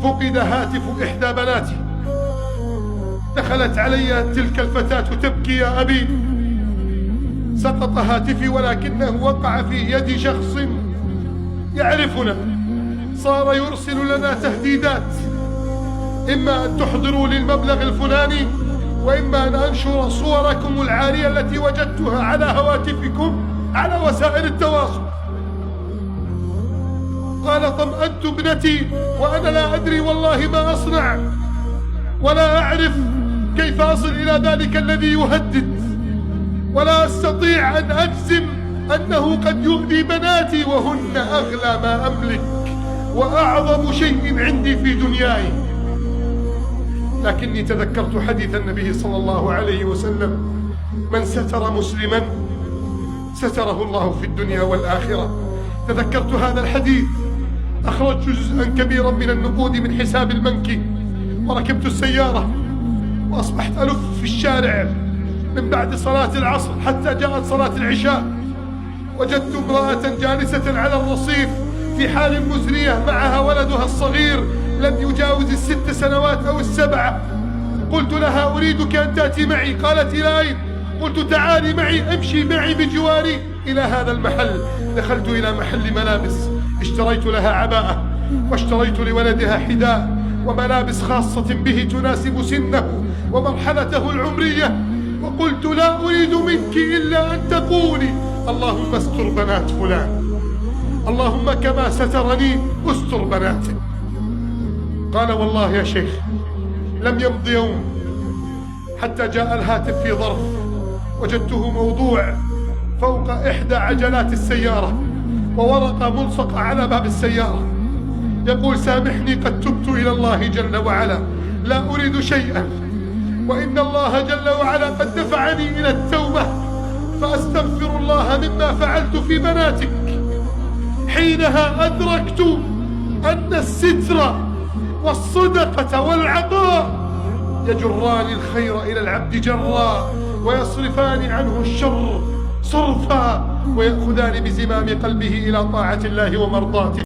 فقد هاتف إحدى بناتي. دخلت علي تلك الفتاة تبكي: يا أبي، سقط هاتفي ولكنه وقع في يد شخص يعرفنا، صار يرسل لنا تهديدات: إما أن تحضروا للمبلغ الفلاني، وإما أن أنشر صوركم العارية التي وجدتها على هواتفكم على وسائل التواصل. قال: طمأنت ابنتي وأنا لا أدري والله ما أصنع، ولا أعرف كيف أصل إلى ذلك الذي يهدد، ولا أستطيع أن أجزم أنه قد يؤذي بناتي وهن أغلى ما أملك وأعظم شيء عندي في دنياي. لكني تذكرت حديث النبي صلى الله عليه وسلم: من ستر مسلما ستره الله في الدنيا والآخرة. تذكرت هذا الحديث. أخرجت جزءا كبيرا من النقود من حساب المنكي، وركبت السيارة وأصبحت ألف في الشارع من بعد صلاة العصر حتى جاءت صلاة العشاء. وجدت امرأة جالسة على الرصيف في حال مزرية، معها ولدها الصغير لم يجاوز 6 سنوات أو 7. قلت لها: أريدك أن تأتي معي. قالت: إلى أين؟ قلت: تعالي معي، امشي معي بجواري إلى هذا المحل. دخلت إلى محل ملابس، اشتريت لها عباءة، واشتريت لولدها حذاء وملابس خاصة به تناسب سنه ومرحلته العمرية. وقلت: لا أريد منك إلا أن تقولي: اللهم استر بنات فلان، اللهم كما سترني استر بناته. قال: والله يا شيخ لم يمض يوم حتى جاء الهاتف في ظرف، وجدته موضوع فوق إحدى عجلات السيارة، وورقة ملصقة على باب السيارة يقول: سامحني قد تبت إلى الله جل وعلا، لا أريد شيئا، وإن الله جل وعلا قد دفعني إلى التوبة، فأستغفر الله مما فعلت في بناتك. حينها أدركت أن الستر والصدقة والعطاء يجران الخير إلى العبد جرا، ويصرفان عنه الشر صرفا، ويأخذان بزمام قلبه إلى طاعة الله ومرضاته.